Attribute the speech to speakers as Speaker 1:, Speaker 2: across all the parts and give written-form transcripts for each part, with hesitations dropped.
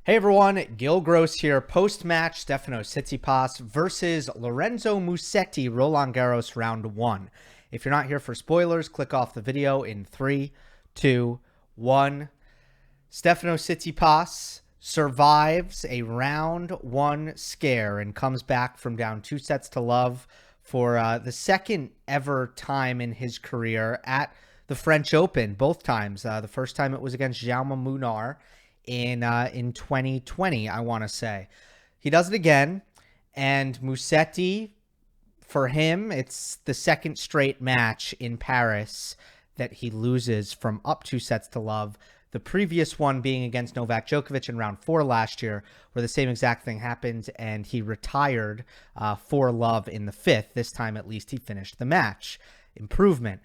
Speaker 1: Hey everyone, Gill Gross here. Post-match, Stefanos Tsitsipas versus Lorenzo Musetti, Roland Garros round 1. If you're not here for spoilers, click off the video in 3, 2, 1. Stefanos Tsitsipas survives a round 1 scare and comes back from down 2-0 for the second ever time in his career at the French Open, both times. The first time it was against Jaume Munar in 2020, I want to say. He does it again, and Musetti, for him, it's the second straight match in Paris that he loses from up 2-0. The previous one being against Novak Djokovic in round 4 last year, where the same exact thing happened, and he retired 4-love in the 5th. This time, at least, he finished the match. Improvement.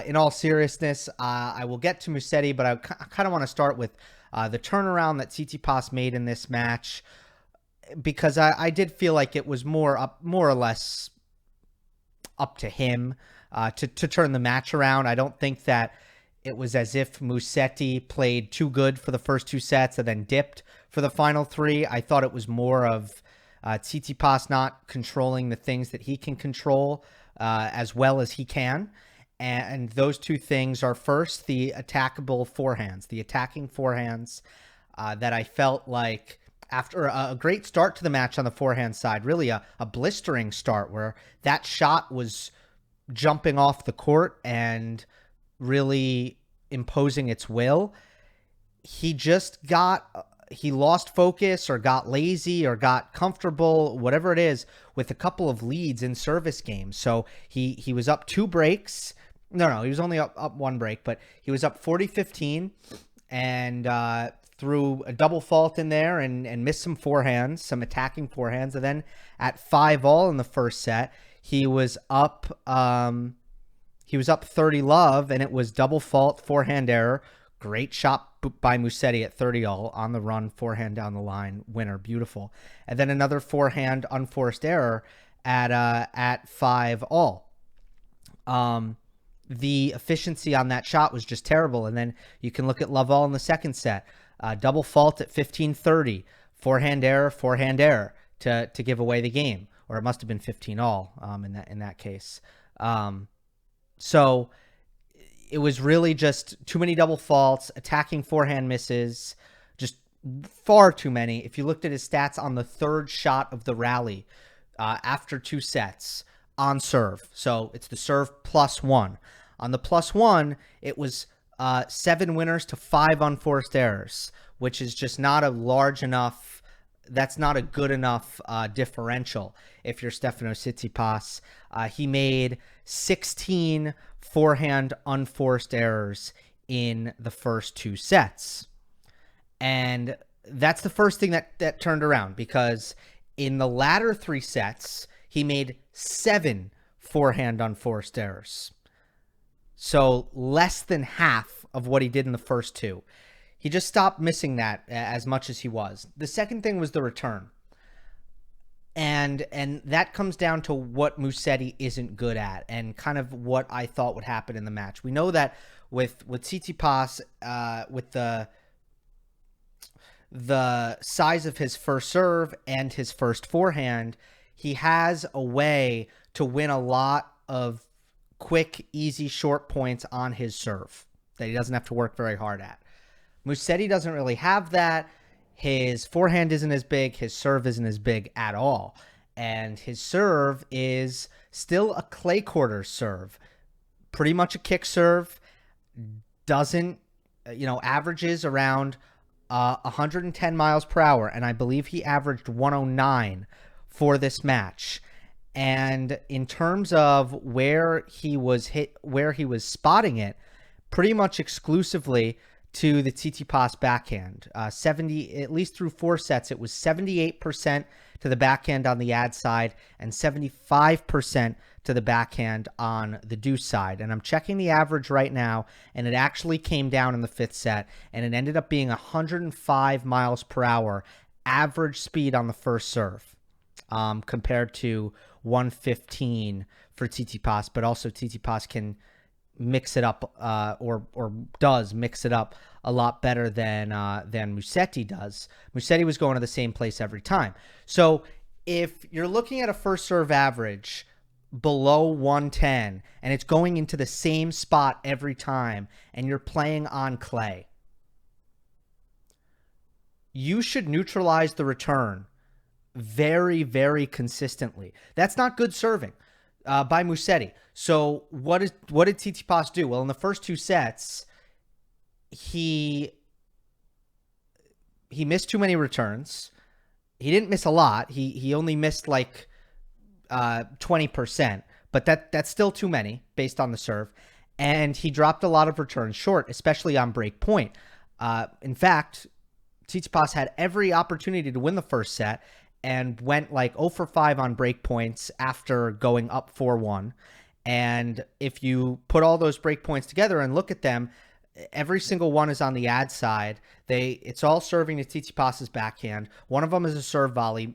Speaker 1: In all seriousness, I will get to Musetti, but I kind of want to start with the turnaround that Tsitsipas made in this match, because I did feel like it was more or less up to him to turn the match around. I don't think that it was as if Musetti played too good for the first 2 sets and then dipped for the final 3. I thought it was more of Tsitsipas not controlling the things that he can control as well as he can. And those 2 things are, first, the attackable forehands, the attacking forehands that I felt like after a great start to the match on the forehand side, really a blistering start where that shot was jumping off the court and really imposing its will. He lost focus or got lazy or got comfortable, whatever it is, with a couple of leads in service games. So he was up 2 breaks. No, he was only up 1 break, but he was up 40-15 and threw a double fault in there and missed some forehands, some attacking forehands. And then at 5-all in the first set, he was up 30-love, and it was double fault, forehand error. Great shot by Musetti at 30-all on the run, forehand down the line, winner, beautiful. And then another forehand unforced error at 5-all. The efficiency on that shot was just terrible. And then you can look at Love-all in the second set. Double fault at 15-30. Forehand error to give away the game. Or it must have been 15-all in that case. So it was really just too many double faults, attacking forehand misses, just far too many. If you looked at his stats on the 3rd shot of the rally after 2 sets, on serve. So it's the serve +1. On the +1, it was 7 winners to 5 unforced errors, which is just not a large enough, that's not a good enough differential if you're Stefanos Tsitsipas. He made 16 forehand unforced errors in the first 2 sets. And that's the first thing that turned around, because in the latter 3 sets, he made 7 forehand unforced errors. So less than half of what he did in the first 2. He just stopped missing that as much as he was. The second thing was the return. And that comes down to what Musetti isn't good at, and kind of what I thought would happen in the match. We know that with Tsitsipas, with the size of his first serve and his first forehand, he has a way to win a lot of quick, easy, short points on his serve that he doesn't have to work very hard at. Musetti doesn't really have that. His forehand isn't as big. His serve isn't as big at all. And his serve is still a clay quarter serve. Pretty much a kick serve. Doesn't, averages around 110 miles per hour. And I believe he averaged 109 for this match. And in terms of where he was spotting it, pretty much exclusively to the Tsitsipas backhand. 70, at least through 4 sets, it was 78% to the backhand on the ad side and 75% to the backhand on the deuce side. And I'm checking the average right now, and it actually came down in the 5th set, and it ended up being 105 miles per hour average speed on the first serve, compared to 115 for Tsitsipas. But also Tsitsipas can mix it up, or does mix it up a lot better than Musetti does. Musetti was going to the same place every time. So if you're looking at a first serve average below 110 and it's going into the same spot every time and you're playing on clay, you should neutralize the return very, very consistently. That's not good serving by Musetti. So what did Tsitsipas do? Well, in the first two sets, he missed too many returns. He didn't miss a lot. He only missed like 20%, but that's still too many based on the serve. And he dropped a lot of returns short, especially on break point. In fact, Tsitsipas had every opportunity to win the first set and went like 0 for 5 on break points after going up 4-1. And if you put all those break points together and look at them, every single one is on the ad side. It's all serving to Tsitsipas's backhand. One of them is a serve volley,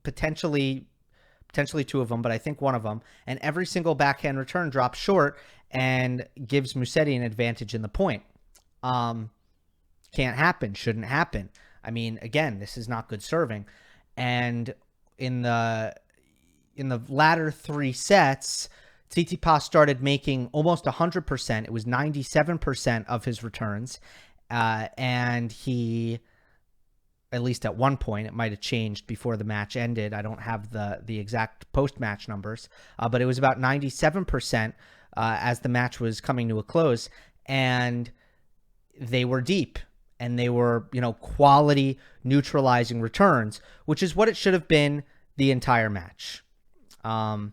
Speaker 1: potentially two of them, but I think one of them. And every single backhand return drops short and gives Musetti an advantage in the point. Can't happen, shouldn't happen. I mean, again, this is not good serving. And in the latter three sets, Tsitsipas started making almost 100%. It was 97% of his returns. And he, at least at one point, it might have changed before the match ended. I don't have the exact post-match numbers, but it was about 97% as the match was coming to a close. And they were deep. And they were, quality neutralizing returns, which is what it should have been the entire match. And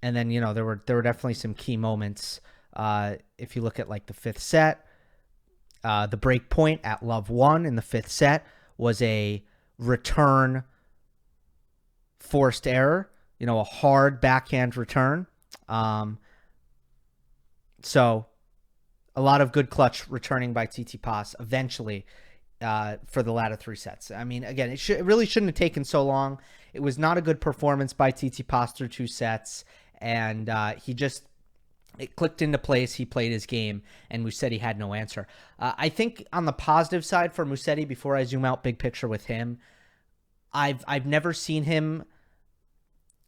Speaker 1: then, there were definitely some key moments. If you look at like the fifth set, the break point at love 1 in the fifth set was a return forced error, a hard backhand return. So a lot of good clutch returning by Tsitsipas eventually for the latter three sets. I mean, again, it really shouldn't have taken so long. It was not a good performance by Tsitsipas through two sets, and it clicked into place. He played his game, and Musetti had no answer. I think on the positive side for Musetti, before I zoom out big picture with him, I've never seen him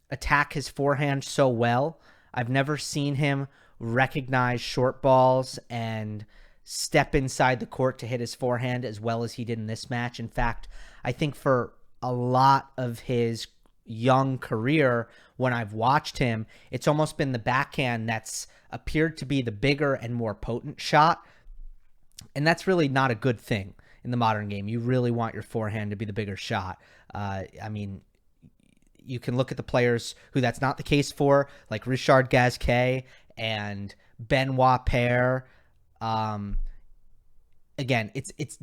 Speaker 1: attack his forehand so well. I've never seen him recognize short balls and step inside the court to hit his forehand as well as he did in this match. In fact, I think for a lot of his young career, when I've watched him, it's almost been the backhand that's appeared to be the bigger and more potent shot. And that's really not a good thing in the modern game. You really want your forehand to be the bigger shot. I mean, you can look at the players who that's not the case for, like Richard Gasquet and Benoit Paire. Again, it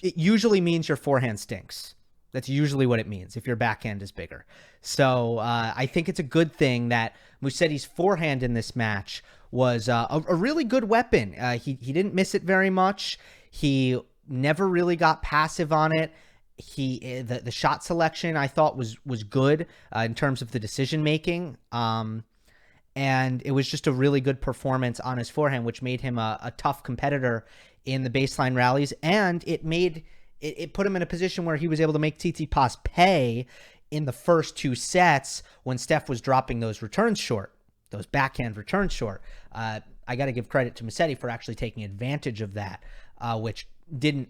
Speaker 1: usually means your forehand stinks. That's usually what it means if your backhand is bigger. So I think it's a good thing that Musetti's forehand in this match was a really good weapon. He didn't miss it very much. He never really got passive on it. The shot selection I thought was good in terms of the decision making. And it was just a really good performance on his forehand, which made him a tough competitor in the baseline rallies. And it put him in a position where he was able to make Tsitsipas pay in the first two sets when Steph was dropping those returns short, those backhand returns short. I got to give credit to Musetti for actually taking advantage of that, which didn't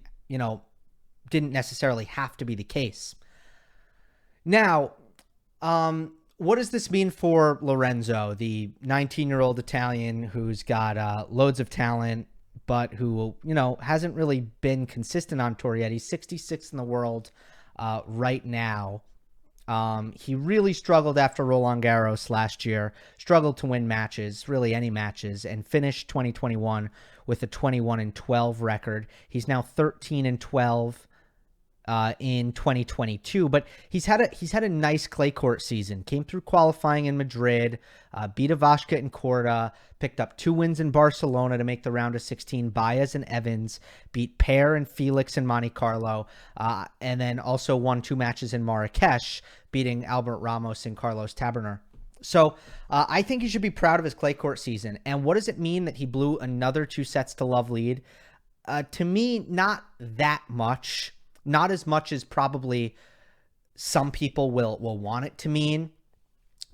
Speaker 1: necessarily have to be the case. Now, what does this mean for Lorenzo, the 19-year-old Italian who's got loads of talent, but who, hasn't really been consistent on tour yet? He's 66th in the world right now. He really struggled after Roland Garros last year, struggled to win matches, really any matches, and finished 2021 with a 21-12 record. He's now 13-12 in 2022, but he's had a nice clay court season. Came through qualifying in Madrid, beat Ivashka and Korda, picked up 2 wins in Barcelona to make the round of 16. Baez and Evans beat Paire and Felix in Monte Carlo, and then also won 2 matches in Marrakesh, beating Albert Ramos and Carlos Taberner. So I think he should be proud of his clay court season. And what does it mean that he blew another 2-sets-to-love lead? To me, not that much. Not as much as probably some people will want it to mean.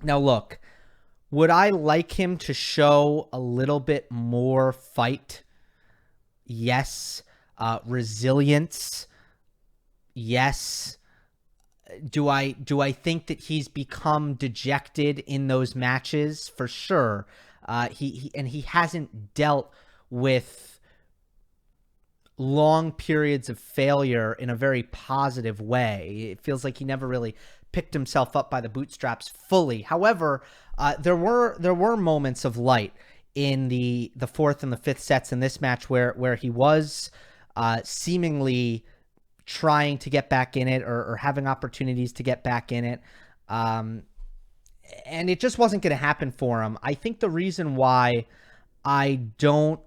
Speaker 1: Now, look, would I like him to show a little bit more fight? Yes. Resilience? Yes. Do I think that he's become dejected in those matches? For sure. He hasn't dealt with long periods of failure in a very positive way. It feels like he never really picked himself up by the bootstraps fully. However, there were moments of light in the fourth and the fifth sets in this match where he was seemingly trying to get back in it or having opportunities to get back in it. And it just wasn't going to happen for him. I think the reason why I don't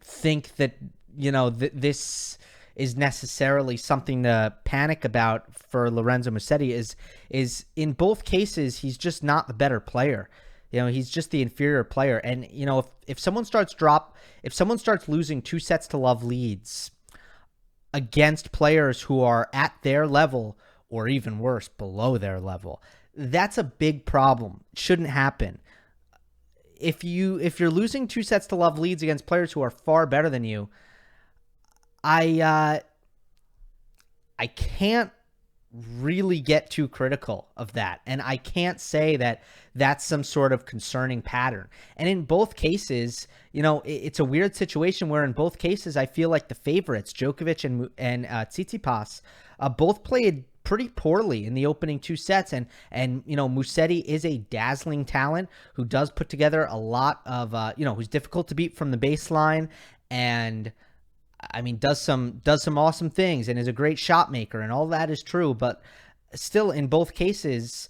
Speaker 1: think that, this is necessarily something to panic about for Lorenzo Musetti is in both cases, he's just not the better player. He's just the inferior player. And, if someone starts losing 2-sets-to-love leads against players who are at their level or even worse, below their level, that's a big problem. It shouldn't happen. If you're losing 2-sets-to-love leads against players who are far better than you, I can't really get too critical of that. And I can't say that that's some sort of concerning pattern. And in both cases, it's a weird situation where in both cases, I feel like the favorites, Djokovic and Tsitsipas, both played pretty poorly in the opening 2 sets. And Musetti is a dazzling talent who does put together a lot of, who's difficult to beat from the baseline and does some awesome things and is a great shot maker, and all that is true. But still, in both cases,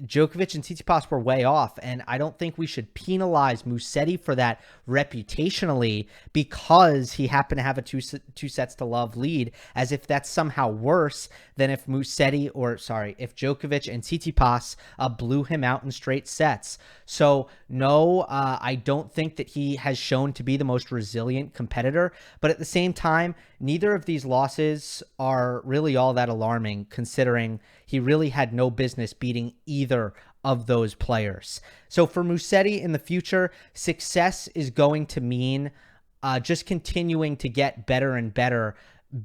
Speaker 1: Djokovic and Tsitsipas were way off, and I don't think we should penalize Musetti for that reputationally because he happened to have a 2-sets-to-love lead, as if that's somehow worse than if Djokovic and Tsitsipas blew him out in straight sets. So no, I don't think that he has shown to be the most resilient competitor, but at the same time, neither of these losses are really all that alarming, considering he really had no business beating either of those players. So for Musetti in the future, success is going to mean just continuing to get better and better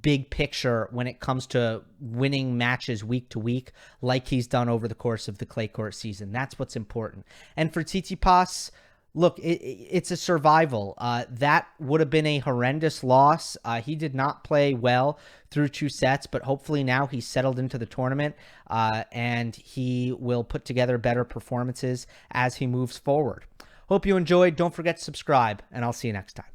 Speaker 1: big picture when it comes to winning matches week to week, like he's done over the course of the clay court season. That's what's important. And for Tsitsipas, look, it's a survival. That would have been a horrendous loss. He did not play well through 2 sets, but hopefully now he's settled into the tournament and he will put together better performances as he moves forward. Hope you enjoyed. Don't forget to subscribe, and I'll see you next time.